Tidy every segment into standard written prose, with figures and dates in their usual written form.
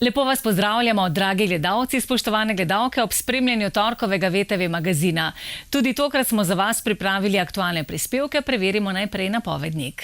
Lepo vas pozdravljamo, dragi gledalci, spoštovane gledalke, ob spremljanju torkovega VTV magazina. Tudi tokrat smo za vas pripravili aktualne prispevke, preverimo najprej napovednik.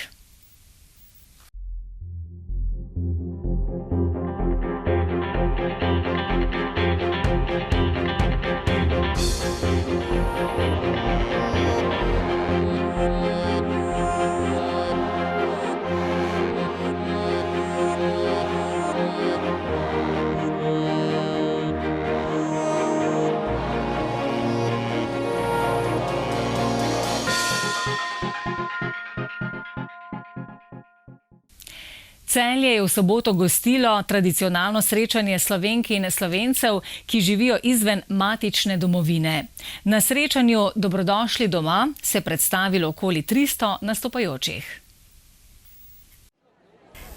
Celje je v soboto gostilo tradicionalno srečanje Slovenk in Slovencev, ki živijo izven matične domovine. Na srečanju Dobrodošli doma se je predstavilo okoli 300 nastopajočih.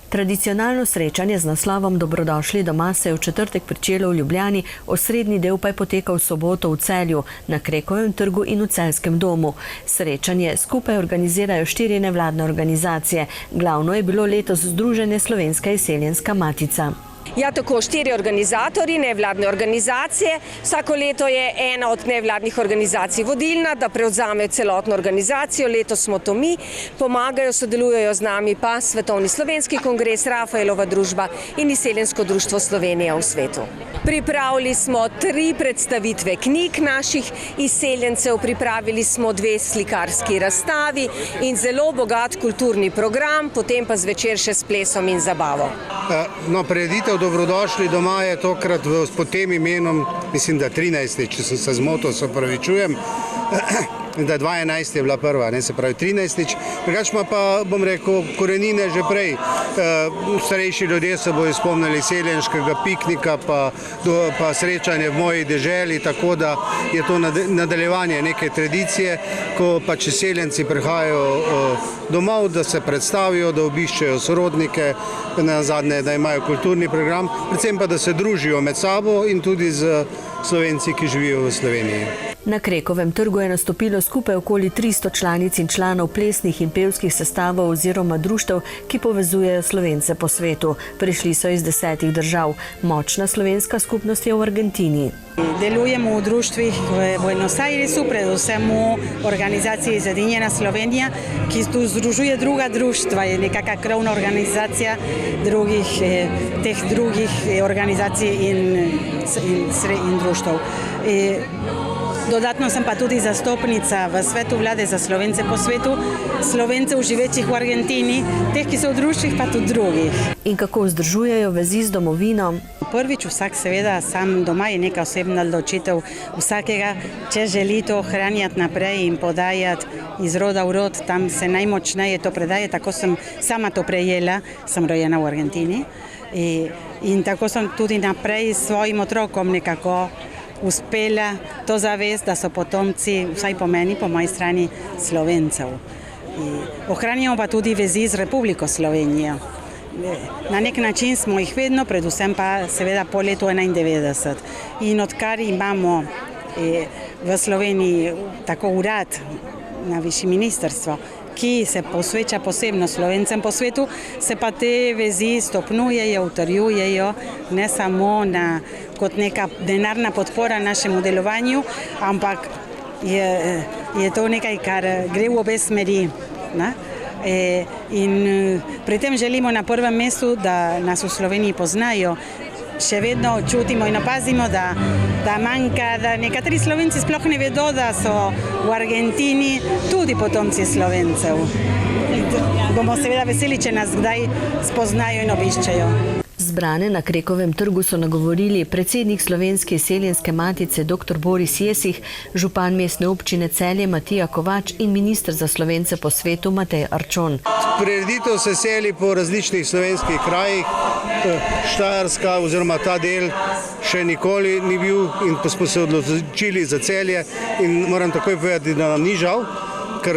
Tradicionalno srečanje z naslovom Dobrodošli doma se je v četrtek pričelo v Ljubljani, osrednji del pa je potekal v soboto v Celju, na Krekovem trgu in v Celjskem domu. Srečanje skupaj organizirajo 4 nevladne organizacije. Glavno je bilo letos Združenje Slovenska izseljenska matica. Ja, tako 4 organizatorji, nevladne organizacije. Vsako leto je ena od nevladnih organizacij vodilna, da prevzame celotno organizacijo. Letos smo to mi, pomagajo, sodelujejo z nami pa Svetovni slovenski kongres, Rafaelova družba in Izseljensko društvo Slovenija v svetu. Pripravili smo 3 predstavitve knjig naših izseljencev, pripravili smo 2 slikarski razstavi in zelo bogat kulturni program, potem pa zvečer še s plesom in zabavo. Prireditev Dobrodošli doma je tokrat pod tem imenom, mislim, da 13. če sem se zmotil, se opravičujem, da 2011 je bila prva, se pravi 13. Drugače pa, bom rekel, korenine že prej. Starejši ljudje se bodo spomnili seljenskega piknika pa srečanje v moji deželi, tako da je to nadaljevanje neke tradicije, ko pač seljenci prihajajo domov, da se predstavijo, da obiščejo sorodnike, nazadnje, da imajo kulturni program, predvsem pa, da se družijo med sabo in tudi z Slovenci, ki živijo v Sloveniji. Na Krekovem trgu je nastopilo skupaj okoli 300 članic in članov plesnih in pevskih sestavov oziroma društev, ki povezujejo Slovence po svetu. Prišli so iz 10 držav. Močna slovenska skupnost je v Argentini. Delujemo v društvih v Buenos Airesu, predvsem v organizaciji Zedinjena Slovenija, ki tu združuje druga društva, je nekakva krovna organizacija teh drugih organizacij in društev. Dodatno sem pa tudi zastopnica v svetu vlade za Slovence po svetu, Slovencev živečih v Argentini, teh, ki so v društvih, pa tudi drugih. In kako vzdržujejo vezi z domovino? Prvič, vsak seveda sam doma je neka osebna odločitev vsakega, če želi to ohranjati naprej in podajati iz roda v rod, tam se najmočneje to predaje, tako sem sama to prejela, sem rojena v Argentini in tako sem tudi naprej s svojim otrokom nekako uspela to zavest, da so potomci, vsaj po meni, po moji strani, Slovencev. Ohranjamo pa tudi vezi z Republiko Slovenijo. Na nek način smo jih vedno, predvsem pa seveda po letu 1991. In odkar imamo v Sloveniji tako urad na višji ministrstvo, ki se posveča posebno Slovencem po svetu, se pa te vezi stopnjujejo, utrjujejo, ne samo kot neka denarna podpora našemu delovanju, ampak je to nekaj, kar gre v obe smeri. In pri tem želimo na prvem mestu, da nas v Sloveniji poznajo. Še vedno čutimo in opazimo, da manjka, da nekateri Slovenci sploh ne vedo, da so v Argentini tudi potomci Slovencev. Bomo seveda veseli, če nas kdaj spoznajo in obiščejo. Zbrane na Krekovem trgu so nagovorili predsednik Slovenske izseljenske matice dr. Boris Jesih, župan mestne občine Celje Matija Kovač in minister za Slovence po svetu Matej Arčon. Prireditev se seli po različnih slovenskih krajih. Štajerska oziroma ta del še nikoli ni bil in smo se odločili za Celje in moram takoj povedati, da nam ni žal, ker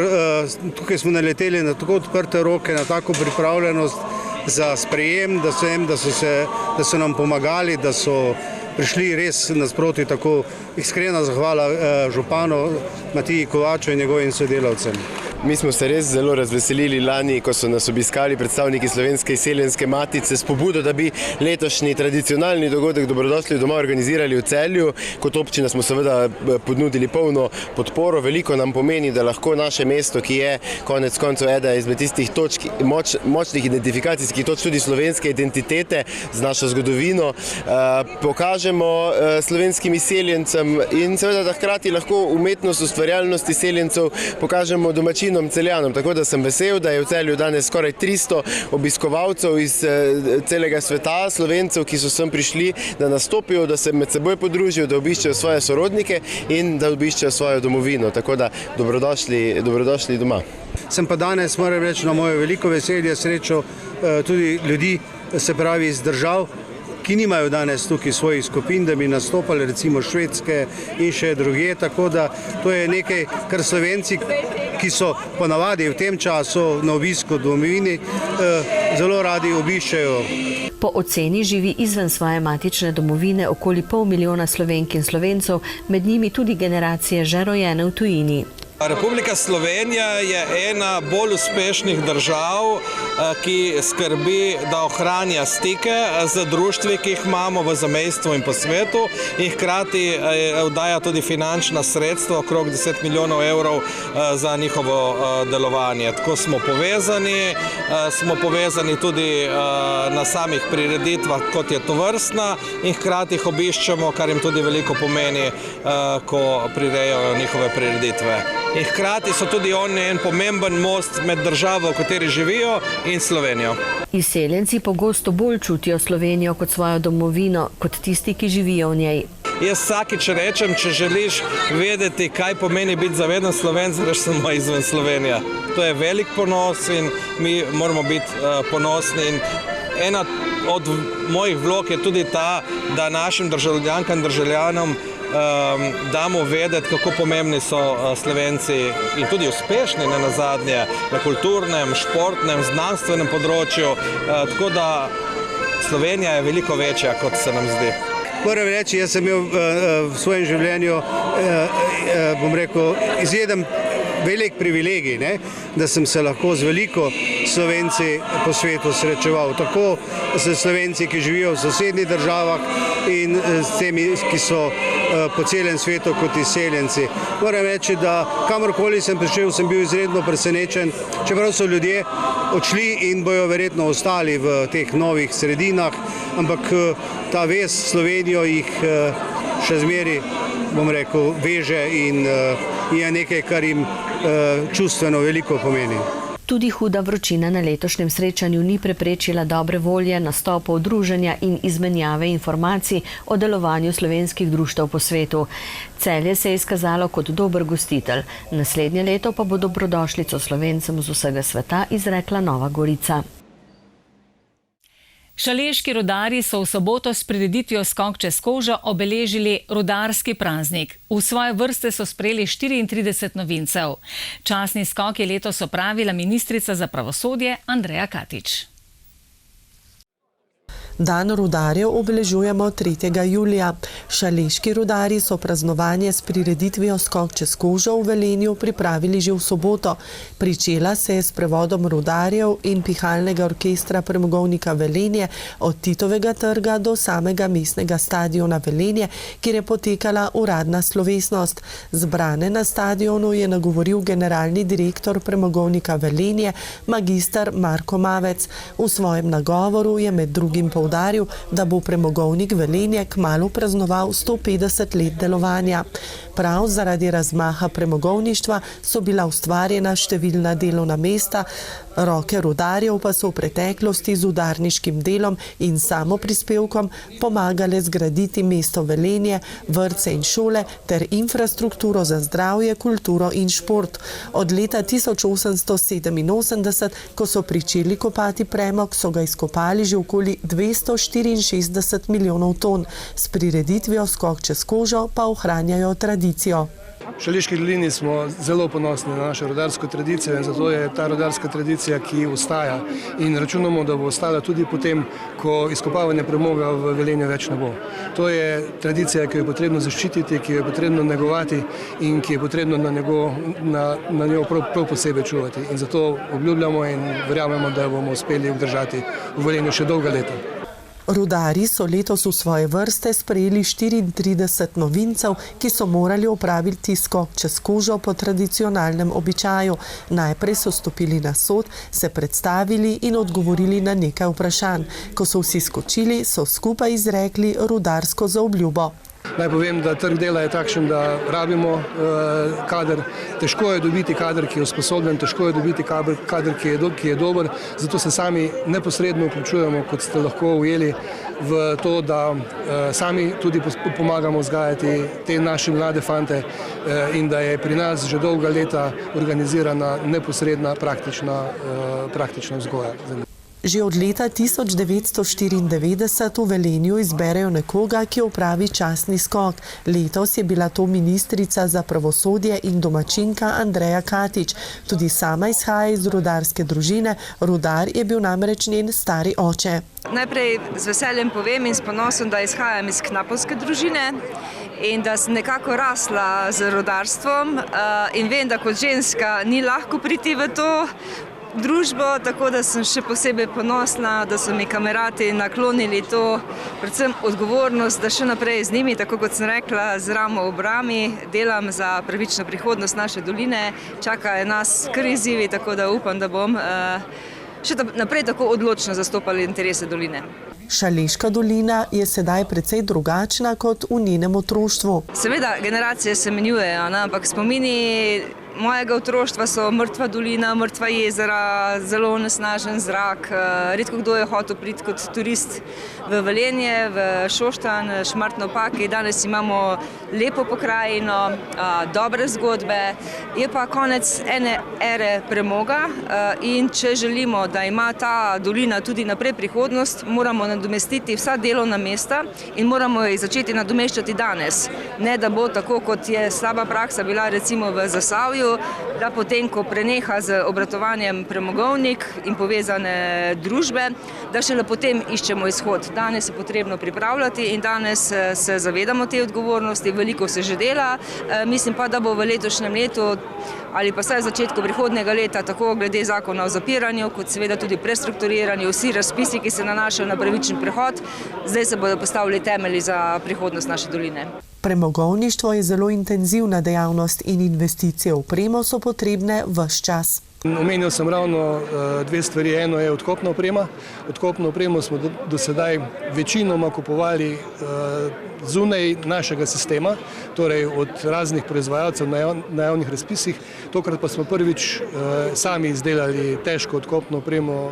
tukaj smo naleteli na tako odprte roke, na tako pripravljenost za sprejem, da so nam pomagali, da so prišli res nasproti. Tako iskrena zahvala županu Matiji Kovaču in njegovim sodelavcem. Mi smo se res zelo razveselili lani, ko so nas obiskali predstavniki Slovenske izseljenske matice s pobudo, da bi letošnji tradicionalni dogodek Dobrodošli doma organizirali v Celju. Kot občina smo seveda ponudili polno podporo. Veliko nam pomeni, da lahko naše mesto, ki je konec koncev ena izmed tistih točk, močnih identifikacijskih točk tudi slovenske identitete z našo zgodovino, pokažemo slovenskim izseljencem in seveda da hkrati lahko umetnost, ustvarjalnost izseljencev pokažemo domačinom Celjanom. Tako da sem vesel, da je v Celju danes skoraj 300 obiskovalcev iz celega sveta, Slovencev, ki so sem prišli, da nastopijo, da se med seboj podružijo, da obiščejo svoje sorodnike in da obiščejo svojo domovino. Tako da dobrodošli doma. Sem pa danes, moram reči, na moje veliko veselje srečal tudi ljudi, se pravi iz držav, ki nimajo danes tukaj svojih skupin, da bi nastopali, recimo Švedske in še drugje, tako da to je nekaj, kar Slovenci, ki so ponavadi v tem času na obisku v domovini, zelo radi obiščejo. Po oceni živi izven svoje matične domovine okoli 500 000 Slovenk in Slovencev, med njimi tudi generacije že rojene v tujini. Republika Slovenija je ena bolj uspešnih držav, ki skrbi, da ohranja stike z društvi, ki jih imamo v zamejstvu in po svetu, in hkrati daje tudi finančna sredstva, okrog 10 milijonov evrov za njihovo delovanje. Tako smo povezani tudi na samih prireditvah, kot je tovrstna, in hkrati jih obiščemo, kar jim tudi veliko pomeni, ko prirejajo njihove prireditve. In hkrati so tudi oni en pomemben most med državo, v kateri živijo, in Slovenijo. Izseljenci pogosto bolj čutijo Slovenijo kot svojo domovino, kot tisti, ki živijo v njej. Jaz vsakič rečem, če želiš vedeti, kaj pomeni biti zaveden Slovenc, greš samo izven Slovenije. To je velik ponos in mi moramo biti ponosni. In ena od mojih vlog je tudi ta, da našim državljankam in državljanom damo vedeti, kako pomembni so Slovenci in tudi uspešni nenazadnje na kulturnem, športnem, znanstvenem področju. Tako da Slovenija je veliko večja, kot se nam zdi. Moram reči, jaz sem imel v svojem življenju, bom rekel, izjeden velik privilegij, da sem se lahko z veliko Slovenci po svetu srečeval. Tako s Slovenci, ki živijo v sosednjih državah in s temi, ki so po celem svetu kot izseljenci. Moram reči, da kamorkoli sem prišel, sem bil izredno presenečen, čeprav so ljudje odšli in bojo verjetno ostali v teh novih sredinah, ampak ta vez s Slovenijo jih še zmeri, bom rekel, veže in je nekaj, kar jim čustveno veliko pomeni. Tudi huda vročina na letošnjem srečanju ni preprečila dobre volje, nastopov, druženja in izmenjave informacij o delovanju slovenskih društev po svetu. Celje se je izkazalo kot dober gostitelj. Naslednje leto pa bo dobrodošlico Slovencem z vsega sveta izrekla Nova Gorica. Šaleški rudarji so v soboto s prireditvijo Skok čez kožo obeležili rudarski praznik. V svoje vrste so sprejeli 34 novincev. Častni skok je letos opravila ministrica za pravosodje Andreja Katič. Dan rudarjev obeležujemo 3. julija. Šaleški rudarji so praznovanje s prireditvijo Skok čez kožo v Velenju pripravili že v soboto. Pričela se je s prevodom rudarjev in pihalnega orkestra Premogovnika Velenje od Titovega trga do samega mestnega stadiona Velenje, kjer je potekala uradna slovesnost. Zbrane na stadionu je nagovoril generalni direktor Premogovnika Velenje, magister Marko Mavec. V svojem nagovoru je med drugim poudaril, da bo Premogovnik Velenje kmalu praznoval 150 let delovanja. Prav zaradi razmaha premogovništva so bila ustvarjena številna delovna mesta, roke rudarjev pa so v preteklosti z udarniškim delom in samoprispevkom pomagale zgraditi mesto Velenje, vrtce in šole ter infrastrukturo za zdravje, kulturo in šport. Od leta 1887, ko so pričeli kopati premog, so ga izkopali že okoli 264 milijonov ton. S prireditvijo Skok čez kožo pa ohranjajo tradicijo. V Šaleški dolini smo zelo ponosni na našo rudarsko tradicijo in zato je ta rudarska tradicija, ki ostaja in računamo, da bo ostala tudi potem, ko izkopavanje premoga v Velenju več ne bo. To je tradicija, ki jo je potrebno zaščititi, ki jo je potrebno negovati in ki je potrebno na njo prav posebej čuvati. In zato obljubljamo in verjamemo, da bomo uspeli obdržati v Velenju še dolga leta. Rudarji so letos v svoje vrste sprejeli 34 novincev, ki so morali opraviti skok čez kožo po tradicionalnem običaju. Najprej so stopili na sod, se predstavili in odgovorili na nekaj vprašanj. Ko so vsi skočili, so skupaj izrekli rudarsko zaobljubo. Naj povem, da trg dela je takšen, da rabimo kader. Težko je dobiti kader, ki je usposobljen, težko je dobiti kader, ki je dober. Zato se sami neposredno vključujemo, kot ste lahko ujeli, v to, da sami tudi pomagamo vzgajati te naše mlade fante in da je pri nas že dolga leta organizirana neposredna praktična vzgoja. Že od leta 1994 v Velenju izberejo nekoga, ki opravi častni skok. Letos je bila to ministrica za pravosodje in domačinka Andreja Katič. Tudi sama izhaja iz rudarske družine, rudar je bil namreč njen stari oče. Najprej z veseljem povem in s ponosom, da izhajam iz knapovske družine in da sem nekako rasla z rudarstvom in vem, da kot ženska ni lahko priti v to družbo, tako da sem še posebej ponosna, da so mi kamerati naklonili to, predvsem odgovornost, da še naprej z njimi, tako kot sem rekla, z ramo ob rami, delam za pravično prihodnost naše doline, čakajo nas kar izzivi, tako da upam, da bom še naprej tako odločno zastopali interese doline. Šaleška dolina je sedaj precej drugačna kot v njenem otroštvu. Seveda, generacije se menjujejo, ampak spomini mojega otroštva so mrtva dolina, mrtva jezera, zelo onesnažen zrak. Redko kdo je hotel priti kot turist v Velenje, v Šoštanj, Šmartno ob Paki. Danes imamo lepo pokrajino, dobre zgodbe. Je pa konec ene ere premoga in če želimo, da ima ta dolina tudi naprej prihodnost, moramo nadomestiti vsa delovna mesta in moramo jih začeti nadomeščati danes. Ne da bo tako, kot je slaba praksa bila recimo v Zasavju, da potem, ko preneha z obratovanjem premogovnik in povezane družbe, da šele potem iščemo izhod. Danes je potrebno pripravljati in danes se zavedamo te odgovornosti, veliko se že dela. Mislim pa, da bo v letošnjem letu ali pa vsaj v začetku prihodnjega leta, tako glede zakona o zapiranju, kot seveda tudi prestrukturiranju, vsi razpisi, ki se nanašajo na pravičen prehod, zdaj se bodo postavili temelji za prihodnost naše doline. Premogovništvo je zelo intenzivna dejavnost in investicije v opremo so potrebne ves čas. Omenil sem ravno dve stvari. Eno je odkopna oprema. Odkopno opremo smo do sedaj večinoma kupovali zunaj našega sistema, torej od raznih proizvajalcev na javnih razpisih. Tokrat pa smo prvič sami izdelali težko odkopno opremo,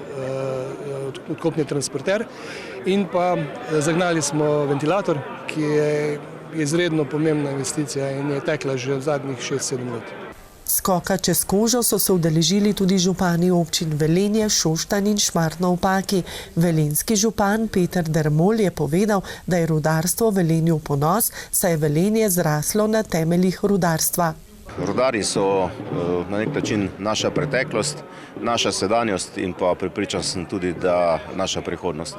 odkopni transporter in pa zagnali smo ventilator, ki je izredno pomembna investicija in je tekla že v zadnjih 6-7 let. Skoka čez kožo so se udeležili tudi župani občin Velenje, Šoštanj in Šmartno ob Paki. Velenjski župan Peter Dermol je povedal, da je rudarstvo Velenju ponos, saj je Velenje zraslo na temeljih rudarstva. Rudarji so na nek način naša preteklost, naša sedanjost in pa prepričan sem tudi, da naša prihodnost.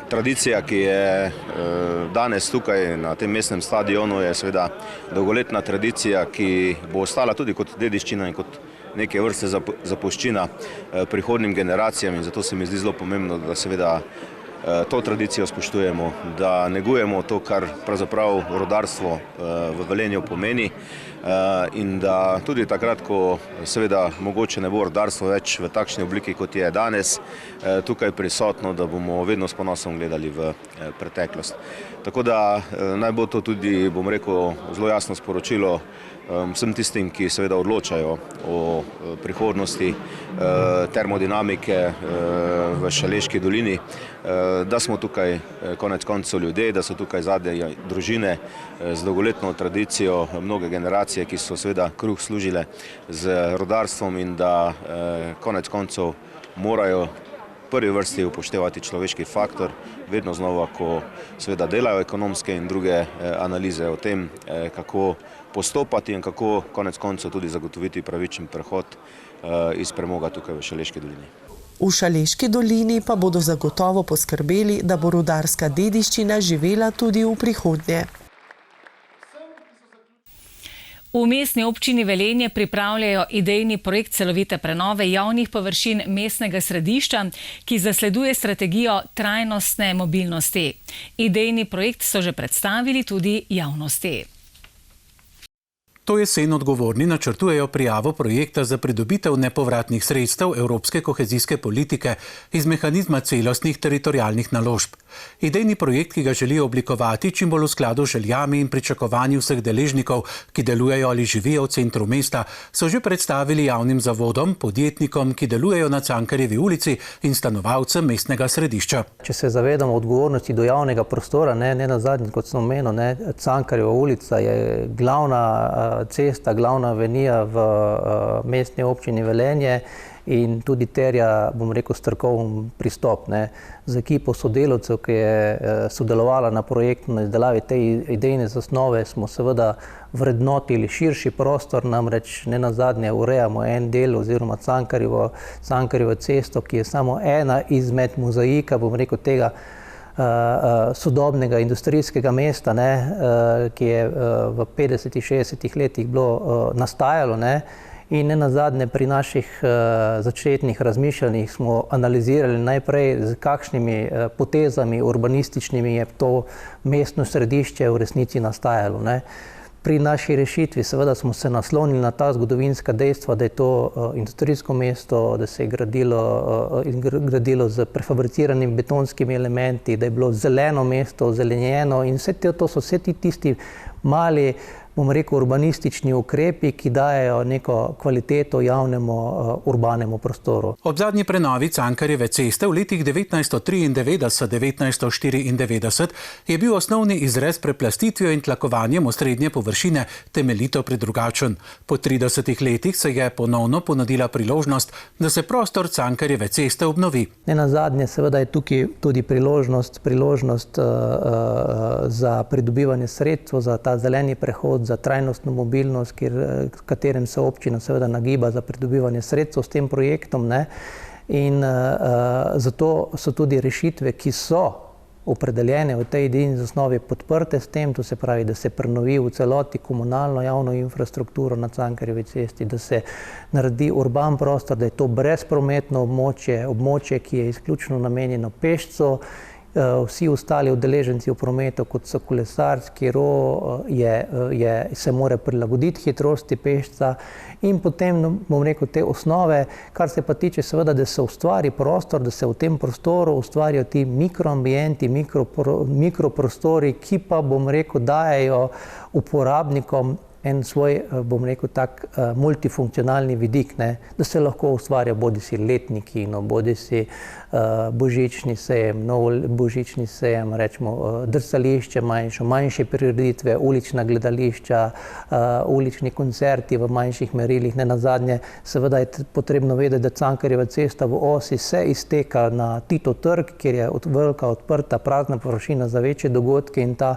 Tradicija, ki je danes tukaj na tem mestnem stadionu, je seveda dolgoletna tradicija, ki bo ostala tudi kot dediščina in kot neke vrste zapuščina prihodnjim generacijam in zato se mi zdi zelo pomembno, da seveda to tradicijo spoštujemo, da negujemo to, kar pravzaprav rudarstvo v Velenju pomeni in da tudi takrat, ko seveda mogoče ne bo rudarstvo več v takšni obliki, kot je danes, tukaj prisotno, da bomo vedno s ponosom gledali v preteklost. Tako da naj bo to tudi, bom rekel, zelo jasno sporočilo vsem tistim, ki seveda odločajo o prihodnosti termodinamike v Šaleški dolini, da smo tukaj konec koncev ljudje, da so tukaj zadnje družine z dolgoletno tradicijo, mnoge generacije, ki so seveda kruh služile z rudarstvom in da konec koncev morajo prvi vrsti upoštevati človeški faktor, vedno znova, ko seveda delajo ekonomske in druge analize o tem, kako postopati in kako konec koncev tudi zagotoviti pravičen prehod iz premoga tukaj v Šaleški dolini. V Šaleški dolini pa bodo zagotovo poskrbeli, da bo rudarska dediščina živela tudi v prihodnje. V mestni občini Velenje pripravljajo idejni projekt celovite prenove javnih površin mestnega središča, ki zasleduje strategijo trajnostne mobilnosti. Idejni projekt so že predstavili tudi javnosti. To jesen odgovorni načrtujejo prijavo projekta za pridobitev nepovratnih sredstev evropske kohezijske politike iz mehanizma celostnih teritorialnih naložb. Idejni projekt, ki ga želijo oblikovati čim bolj v skladu z željami in pričakovanji vseh deležnikov, ki delujejo ali živijo v centru mesta, so že predstavili javnim zavodom, podjetnikom, ki delujejo na Cankarjevi ulici in stanovalcem mestnega središča. Če se zavedamo odgovornosti do javnega prostora, ne nazadnje, kot sem omenil, Cankarjeva ulica je glavna cesta, glavna avenija v mestni občini Velenje in tudi terja, bom rekel, strokoven pristop. Z ekipo sodelavcev, ki je sodelovala na projektu na izdelavi te idejne zasnove, smo seveda vrednotili širši prostor, namreč ne nazadnje urejamo en del oziroma Cankarjevo cesto, ki je samo ena izmed mozaika, bom rekel, tega sodobnega industrijskega mesta, ki je v 50-60 letih bilo nastajalo. In ne nazadnje pri naših začetnih razmišljanjih smo analizirali najprej, z kakšnimi potezami urbanističnimi je to mestno središče v resnici nastajalo. Pri naši rešitvi seveda smo se naslonili na ta zgodovinska dejstva, da je to industrijsko mesto, da se je gradilo z prefabriciranimi betonskimi elementi, da je bilo zeleno mesto, ozelenjeno in to so vse tisti mali, bom rekel, urbanistični ukrepi, ki dajejo neko kvaliteto javnemu urbanemu prostoru. Ob zadnji prenovi Cankarjeve ceste v letih 1993-1994 je bil osnovni izrez preplastitvijo in tlakovanjem osrednje površine temeljito predrugačen. Po 30 letih se je ponovno ponudila priložnost, da se prostor Cankarjeve ceste obnovi. Ne nazadnje seveda je tukaj tudi priložnost za pridobivanje sredstev za ta zeleni prehod, za trajnostno mobilnost, katerem se občina seveda nagiba za pridobivanje sredstev s tem projektom. In zato so tudi rešitve, ki so opredeljene v tej idejni zasnovi, podprte s tem, to se pravi, da se prenovi v celoti komunalno javno infrastrukturo na Cankarjevi cesti, da se naredi urban prostor, da je to brezprometno območje, ki je izključno namenjeno pešcu. Vsi ostali udeleženci v prometu, kot so kolesarski ro, se mora prilagoditi hitrosti pešca in potem, bom rekel, te osnove, kar se pa tiče seveda, da se ustvari prostor, da se v tem prostoru ustvarijo ti mikroambienti, mikroprostori, ki pa, bom rekel, dajejo uporabnikom en svoj, bom rekel, tak multifunkcionalni vidik, da se lahko ustvarja bodisi letni kino, bodisi božični sejem, božični sejem, rečemo drsališče manjše prireditve, ulična gledališča, ulični koncerti v manjših merilih. Ne nazadnje, seveda je potrebno vedeti, da Cankarjeva cesta v osi se izteka na Tito trg, kjer je velika odprta prazna površina za večje dogodke in ta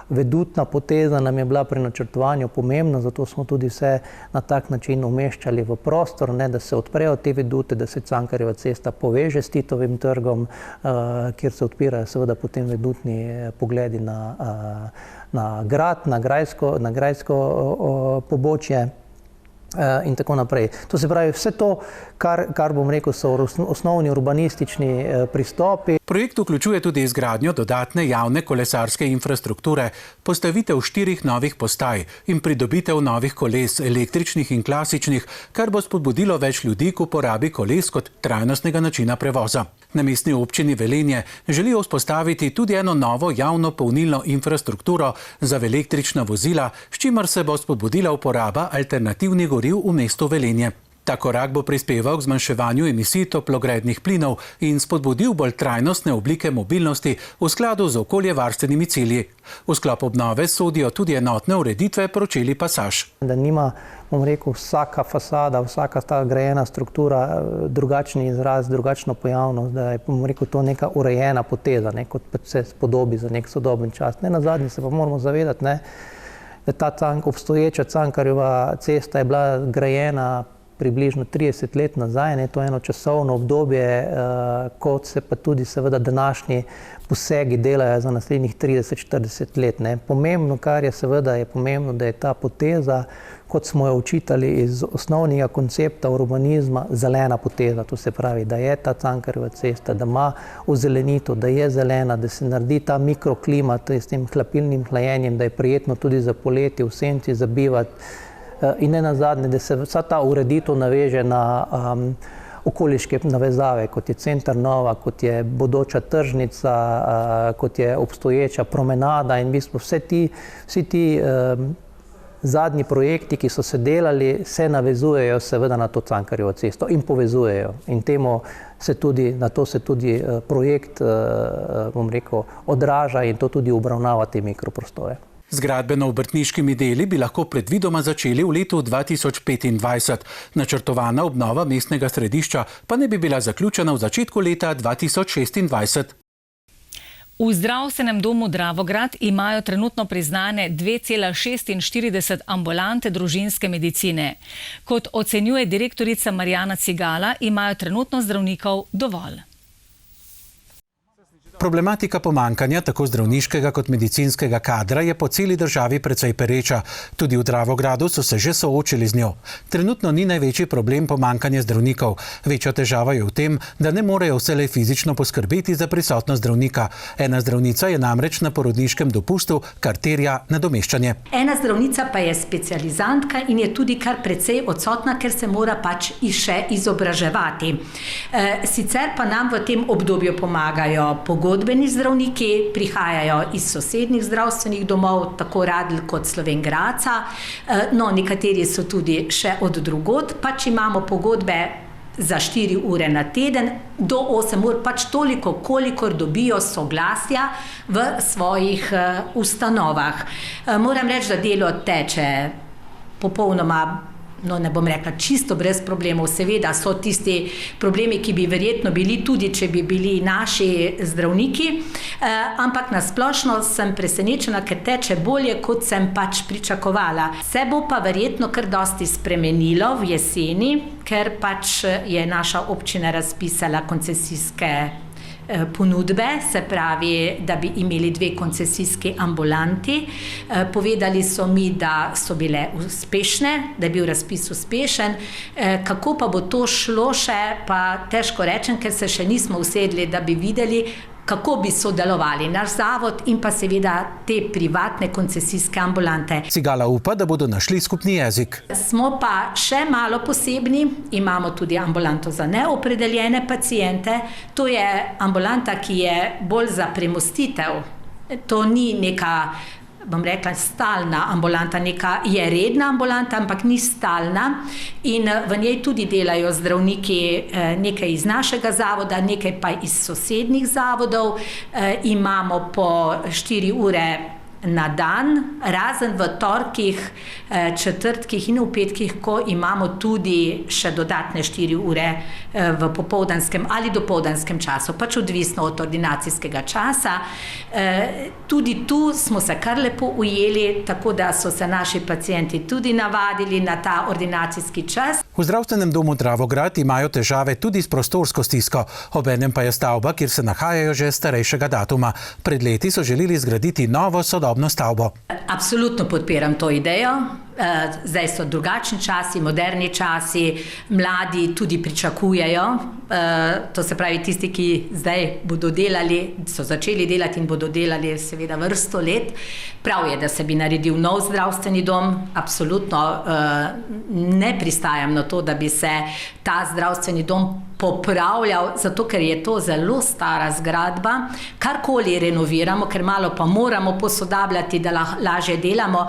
vedutna poteza nam je bila pri načrtovanju pomembna, zato smo tudi vse na tak način umeščali v prostor, da se odprejo te vedute, da se Cankarjeva cesta poveže s Titovim trgom, kjer se odpirajo seveda potem vedutni pogledi na grad, na grajsko pobočje in tako naprej. To se pravi, vse to, kar bom rekel, so osnovni urbanistični pristopi. Projekt vključuje tudi izgradnjo dodatne javne kolesarske infrastrukture, postavitev 4 novih postaj in pridobitev novih koles, električnih in klasičnih, kar bo spodbudilo več ljudi k uporabi koles kot trajnostnega načina prevoza. Na mestni občini Velenje želijo vzpostaviti tudi eno novo javno polnilno infrastrukturo za električna vozila, s čimer se bo spodbudila uporaba alternativnih goriv v mestu Velenje. Ta korak bo prispeval k zmanjševanju emisij toplogrednih plinov in spodbudil bolj trajnostne oblike mobilnosti v skladu z okoljevarstvenimi cilji. V sklop obnove sodijo tudi enotne ureditve, poročili Pasaž. Da nima, bom rekel, vsaka fasada, vsaka ta grajena struktura drugačni izraz, drugačno pojavnost, da je, bom rekel, to neka urejena poteza, ne, kot pa se spodobi za nek sodoben čas. Ne, nazadnje se pa moramo zavedati, ne, da ta obstoječa Cankarjeva cesta je bila grajena približno 30 let nazaj, ne, to je eno časovno obdobje, kot se pa tudi seveda današnji posegi delajo za naslednjih 30-40 let. Ne. Pomembno, kar je seveda, je pomembno, da je ta poteza, kot smo jo učitali iz osnovnega koncepta urbanizma, zelena poteza. To se pravi, da je ta Cankarjeva cesta, da ima ozelenitev, da je zelena, da se naredi ta mikroklima, to je s tem hlapilnim hlajenjem, da je prijetno tudi za poletje v senci zabivati. In ne nazadnje, da se vsa ta ureditev naveže na okoliške navezave, kot je Center Nova, kot je bodoča tržnica, kot je obstoječa promenada in v bistvu vsi ti zadnji projekti, ki so se delali, se navezujejo seveda na to Cankarjevo cesto in povezujejo. In na to se tudi projekt, bom rekel, odraža in to tudi obravnava te mikroprostore. Z gradbeno-obrtniškimi deli bi lahko predvidoma začeli v letu 2025. Načrtovana obnova mestnega središča pa ne bi bila zaključena v začetku leta 2026. V zdravstvenem domu Dravograd imajo trenutno priznane 2,46 ambulante družinske medicine. Kot ocenjuje direktorica Marjana Cigala, imajo trenutno zdravnikov dovolj. Problematika pomankanja tako zdravniškega kot medicinskega kadra je po celi državi precej pereča. Tudi v Dravogradu so se že soočili z njo. Trenutno ni največji problem pomankanje zdravnikov. Večja težava je v tem, da ne morejo vselej fizično poskrbeti za prisotnost zdravnika. Ena zdravnica je namreč na porodniškem dopustu, kar terja nadomeščanje. Ena zdravnica pa je specializantka in je tudi kar precej odsotna, ker se mora pač še izobraževati. Sicer pa nam v tem obdobju pomagajo pogodbeni zdravniki, prihajajo iz sosednjih zdravstvenih domov, tako Radl kot Slovenj Gradca. No, nekateri so tudi še od drugod, pač imamo pogodbe za 4 ure na teden, do 8 ur, pač toliko, kolikor dobijo soglasja v svojih ustanovah. Moram reči, da delo teče popolnoma, no ne bom rekla čisto brez problemov, seveda so tisti problemi, ki bi verjetno bili tudi, če bi bili naši zdravniki, ampak nasplošno sem presenečena, ker teče bolje, kot sem pač pričakovala. Se bo pa verjetno kar dosti spremenilo v jeseni, ker pač je naša občina razpisala koncesijske ponudbe, se pravi, da bi imeli 2 koncesijski ambulanti. Povedali so mi, da so bile uspešne, da je bil razpis uspešen. Kako pa bo to šlo še, pa težko rečem, ker se še nismo usedli, da bi videli, kako bi sodelovali naš zavod in pa seveda te privatne koncesijske ambulante. Cigala upa, da bodo našli skupni jezik. Smo pa še malo posebni, imamo tudi ambulanto za neopredeljene paciente. To je ambulanta, ki je bolj za premostitev. To ni neka, bom rekla, stalna ambulanta, neka je redna ambulanta, ampak ni stalna in v njej tudi delajo zdravniki, nekaj iz našega zavoda, nekaj pa iz sosednjih zavodov. Imamo po 4 ure na dan, razen v torkih, četrtkih in v petkih, ko imamo tudi še dodatne 4 ure v popoldanskem ali dopoldanskem času, pač odvisno od ordinacijskega časa. Tudi tu smo se kar lepo ujeli, tako da so se naši pacienti tudi navadili na ta ordinacijski čas. V zdravstvenem domu Dravograd imajo težave tudi s prostorsko stisko, obenem pa je stavba, kjer se nahajajo že starejšega datuma. Pred leti so želeli zgraditi novo sodobno stavbo. Absolutno podpiram to idejo. Zdaj so drugačni časi, moderni časi, mladi tudi pričakujejo. To se pravi, tisti, ki zdaj bodo delali, so začeli delati in bodo delali seveda vrsto let. Prav je, da se bi naredil nov zdravstveni dom. Absolutno ne pristajam na to, da bi se ta zdravstveni dom popravljal, zato ker je to zelo stara zgradba. Karkoli renoviramo, ker malo pa moramo posodabljati, da lažje delamo,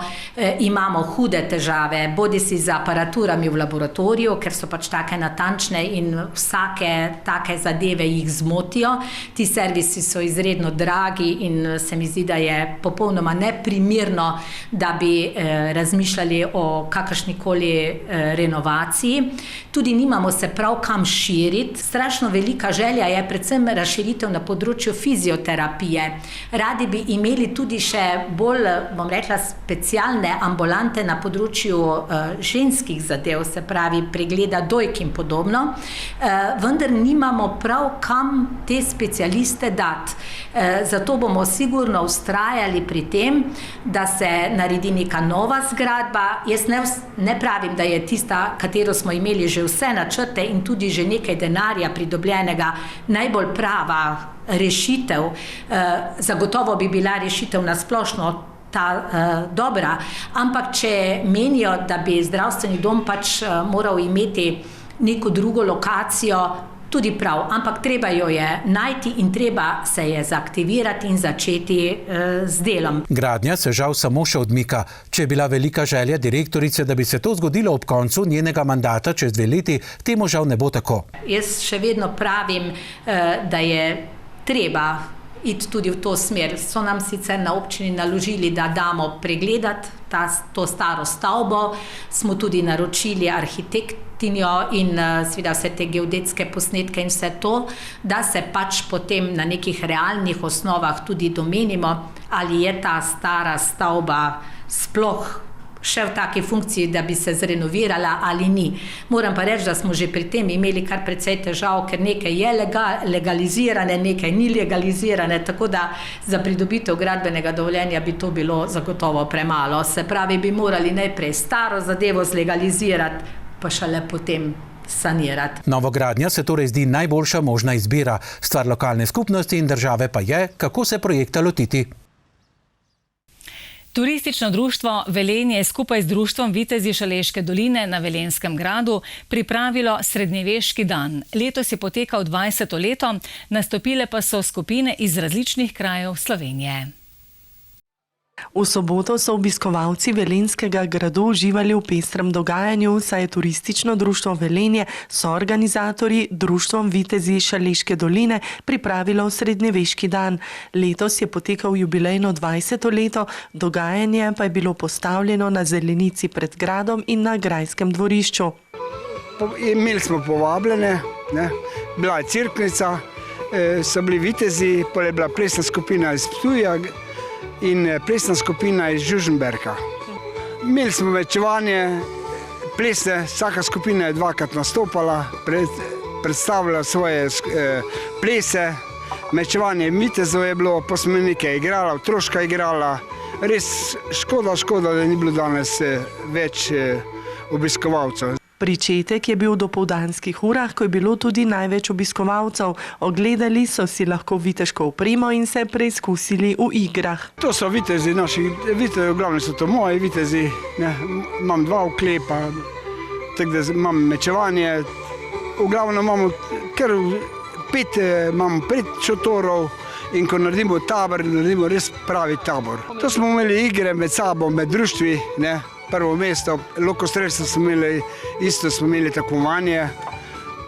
imamo hude hude težave, bodi si z aparaturami v laboratoriju, ker so pač take natančne in vsake take zadeve jih zmotijo. Ti servisi so izredno dragi in se mi zdi, da je popolnoma neprimerno, da bi razmišljali o kakršnikoli renovaciji. Tudi nimamo se prav kam širiti. Strašno velika želja je predvsem razširitev na področju fizioterapije. Radi bi imeli tudi še bolj, bom rekla, specialne ambulante na področju ženskih zadev, se pravi pregleda dojk in podobno, vendar nimamo prav kam te specialiste dati. Zato bomo sigurno vztrajali pri tem, da se naredi neka nova zgradba. Jaz ne pravim, da je tista, katero smo imeli že vse načrte in tudi že nekaj denarja pridobljenega, najbolj prava rešitev. Zagotovo bi bila rešitev na splošno ta dobra, ampak če menijo, da bi zdravstveni dom pač moral imeti neko drugo lokacijo, tudi prav, ampak treba jo je najti in treba se je zaaktivirati in začeti z delom. Gradnja se žal samo še odmika. Če je bila velika želja direktorice, da bi se to zgodilo ob koncu njenega mandata čez 2 leti, temu žal ne bo tako. Jaz še vedno pravim, da je treba iti tudi v to smer. So nam sicer na občini naložili, da damo pregledati to staro stavbo, smo tudi naročili arhitektinjo in seveda vse te geodetske posnetke in vse to, da se pač potem na nekih realnih osnovah tudi domenimo, ali je ta stara stavba sploh še v taki funkciji, da bi se zrenovirala ali ni. Moram pa reči, da smo že pri tem imeli kar precej težav, ker nekaj je legalizirane, nekaj ni legalizirane, tako da za pridobitev gradbenega dovoljenja bi to bilo zagotovo premalo. Se pravi, bi morali najprej staro zadevo zlegalizirati, pa šele potem sanirati. Novogradnja se torej zdi najboljša možna izbira. Stvar lokalne skupnosti in države pa je, kako se projekta lotiti. Turistično društvo Velenje je skupaj z društvom Vitezi Šaleške doline na Velenskem gradu pripravilo srednjeveški dan. Letos je potekal 20. leto, nastopile pa so skupine iz različnih krajev Slovenije. V soboto so obiskovalci Velenskega gradu uživali v pestrem dogajanju, saj je turistično društvo Velenje soorganizatorji društvom Vitezi Šaleške doline pripravilo srednjeveški dan. Letos je potekal jubilejno 20. leto, dogajanje pa je bilo postavljeno na zelenici pred gradom in na grajskem dvorišču. Imeli smo povabljene, bila je cirknica, so bili vitezi, potem je bila plesna skupina iz Ptuja in plesna skupina iz Žuženberka. Imeli smo mečevanje, plesne, vsaka skupina je 2-krat nastopala, predstavila svoje plese, mečevanje vitezov je bilo, pa smo nekaj igrala, otroška igrala. Res škoda, da ni bilo danes več obiskovalcev. Pričetek je bil v dopoldanskih urah, ko je bilo tudi največ obiskovalcev. Ogledali so si lahko viteško opremo in se preizkusili v igrah. To so vitezi naši, v glavnem so to moji vitezi. Imam 2 oklepa, tako da imam mečevanje. V glavnem imamo kar 5 šotorov in ko naredimo tabor, naredimo res pravi tabor. To smo imeli igre med sabo, med društvi, prvo mesto, lokostrelstvo smo imeli, isto smo imeli tekmovanje.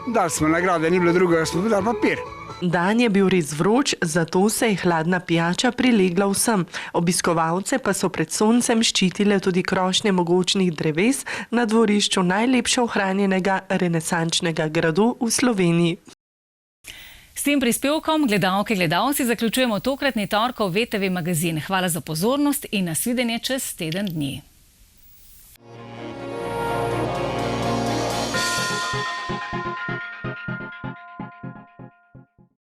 Dali smo nagrade, ni bilo drugega, smo dali papir. Dan je bil res vroč, zato se je hladna pijača prilegla vsem. Obiskovalce pa so pred soncem ščitile tudi krošnje mogočnih dreves na dvorišču najlepše ohranjenega renesančnega gradu v Sloveniji. S tem prispevkom, gledalke, gledalci, zaključujemo tokratni torkov VTV magazin. Hvala za pozornost in nasvidenje čez teden dni.